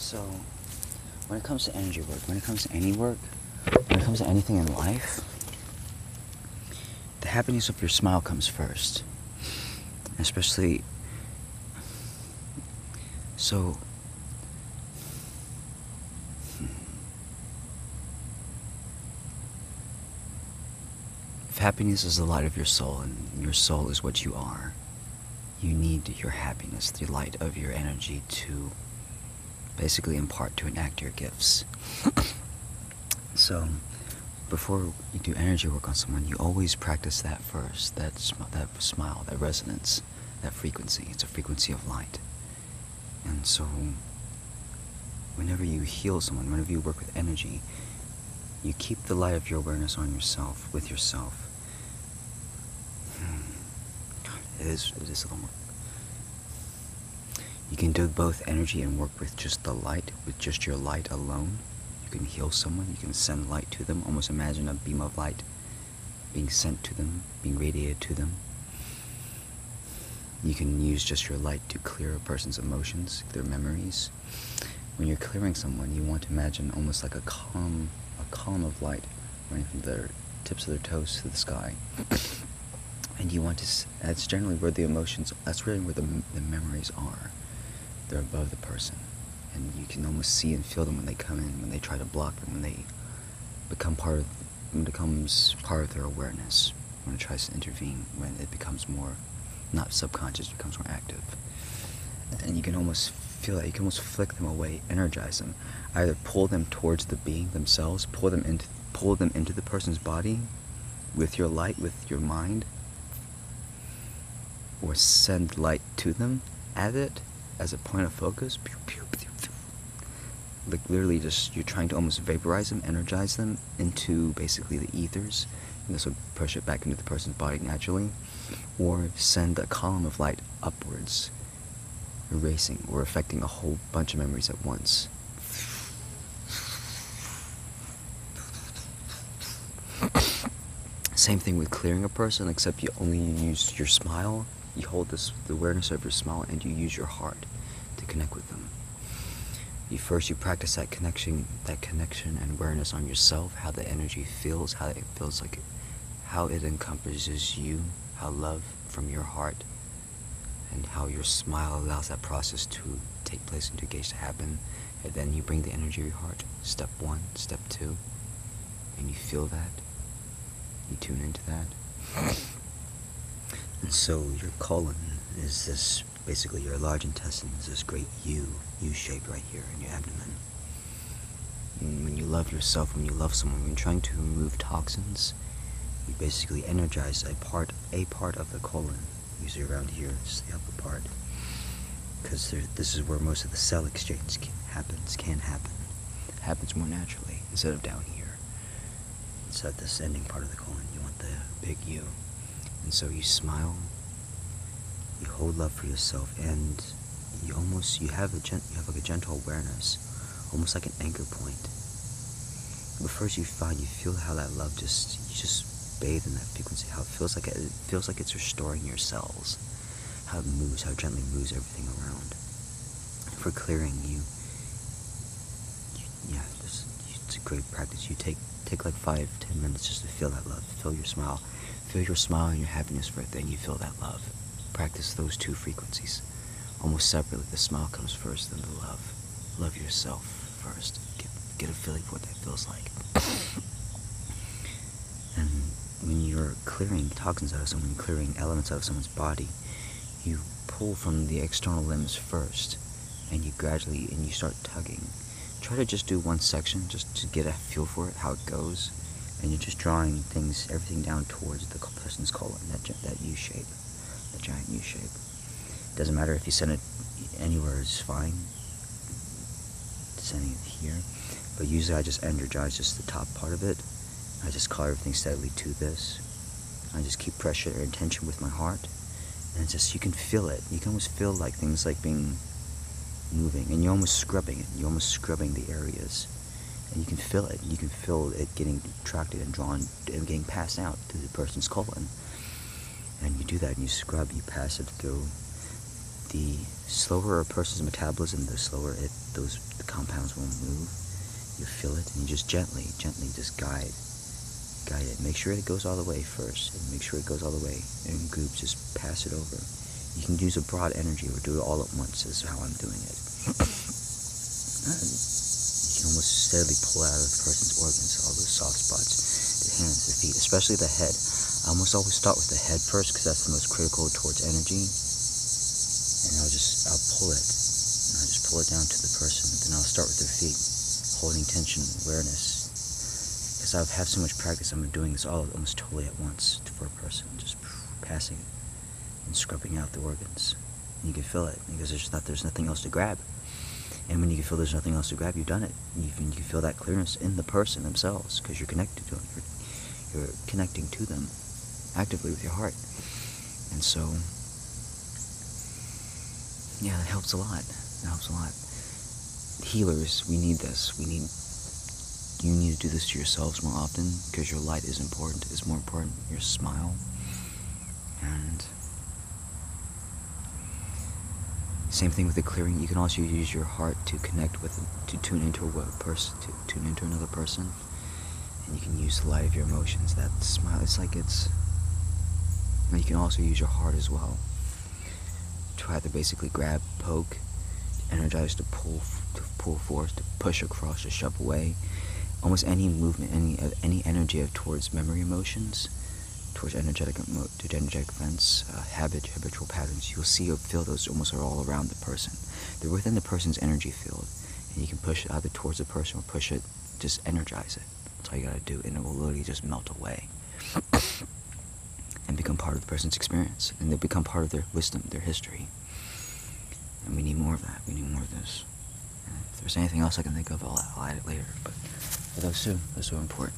So, when it comes to energy work, when it comes to any work, when it comes to anything in life, the happiness of your smile comes first. Especially, so, if happiness is the light of your soul, and your soul is what you are, you need your happiness, the light of your energy, to basically impart, to enact your gifts. So, before you do energy work on someone, you always practice that first, that smile, that resonance, that frequency. It's a frequency of light. And so, whenever you heal someone, whenever you work with energy, you keep the light of your awareness on yourself, with yourself. It is a little more. You can do both energy and work with just the light, with just your light alone. You can heal someone, you can send light to them. Almost imagine a beam of light being sent to them, being radiated to them. You can use just your light to clear a person's emotions, their memories. When you're clearing someone, you want to imagine almost like a column of light running from their tips of their toes to the sky. And you want to, that's generally where the emotions, that's really where the memories are. They're above the person. And you can almost see and feel them when they come in, when they try to block them, when they become when it becomes part of their awareness, when it tries to intervene, when it becomes more, not subconscious, it becomes more active. And you can almost feel that, you can almost flick them away, energize them. Either pull them towards the being themselves, pull them into the person's body with your light, with your mind, or send light to them at it as a point of focus. Like literally just, you're trying to almost vaporize them, energize them into basically the ethers, and this would push it back into the person's body naturally. Or send a column of light upwards, erasing or affecting a whole bunch of memories at once. Same thing with clearing a person, except you only use your smile. You hold the awareness of your smile, and you use your heart to connect with them. You practice that connection and awareness on yourself, how the energy feels, how it feels like, how it encompasses you, how love from your heart, and how your smile allows that process to take place and to engage to happen. And then you bring the energy of your heart, step 1, step 2, and you feel that, you tune into that. And so your colon is this, basically your large intestine is this great U shape right here in your abdomen. And when you love yourself, when you love someone, when you're trying to remove toxins, you basically energize a part of the colon, usually around here, it's the upper part, because this is where most of the cell exchange happens more naturally, instead of down here. It's at this ending part of the colon, you want the big U. And so you smile, you hold love for yourself, and you have like a gentle awareness, almost like an anchor point. But first you feel how that love you just bathe in that frequency, how it feels like it's restoring your cells, how it moves, how it gently moves everything around. For clearing, it's a great practice. You take like 5-10 minutes just to feel that love, feel your smile and your happiness for it, then you feel that love. Practice those two frequencies, almost separately. The smile comes first, then the love. Love yourself first. Get a feeling for what that feels like. And when you're clearing toxins out of someone, clearing elements out of someone's body, you pull from the external limbs first, and you start tugging. Try to just do one section, just to get a feel for it, how it goes. And you're just drawing everything down towards the person's colon, that U shape, the giant U shape. Doesn't matter if you send it anywhere, it's fine. Sending it here, but usually I just energize just the top part of it. I just call everything steadily to this. I just keep pressure or intention with my heart, and it's just, you can feel it. You can almost feel like things like being moving, and you're almost scrubbing it. You're almost scrubbing the areas. And you can feel it. You can feel it getting attracted and drawn and getting passed out to the person's colon. And you do that, and you scrub, you pass it through the slower a person's metabolism, the slower those compounds will move. You feel it, and you just gently just guide it. Make sure it goes all the way first, and make sure it goes all the way. And in groups, just pass it over. You can use a broad energy or do it all at once. Is how I'm doing it. You can almost steadily pull out of the person's organs, all those soft spots, their hands, their feet, especially the head. I almost always start with the head first because that's the most critical towards energy. And I'll pull it. And I'll just pull it down to the person. Then I'll start with their feet, holding tension, awareness. Because I've had so much practice, I'm doing this all almost totally at once for a person, just passing and scrubbing out the organs. And you can feel it because there's nothing else to grab. And when you can feel there's nothing else to grab, you've done it. You can feel that clearness in the person themselves because you're connected to them. You're connecting to them actively with your heart. And so, yeah, it helps a lot. It helps a lot. Healers, we need this. You need to do this to yourselves more often because your light is important. It's more important. Your smile. And same thing with the clearing. You can also use your heart to connect with, to tune into a person, to tune into another person. And you can use the light of your emotions. That smile, you can also use your heart as well. To either basically grab, poke, energize, to pull forth, to push across, to shove away. Almost any movement, any energy towards memory emotions, towards energetic events, habitual patterns, you'll see or feel those almost are all around the person. They're within the person's energy field, and you can push it either towards the person or push it, just energize it. That's all you gotta do, and it will literally just melt away and become part of the person's experience, and they become part of their wisdom, their history. And we need more of that. We need more of this. And if there's anything else I can think of, I'll add it later. But for those two, those are important.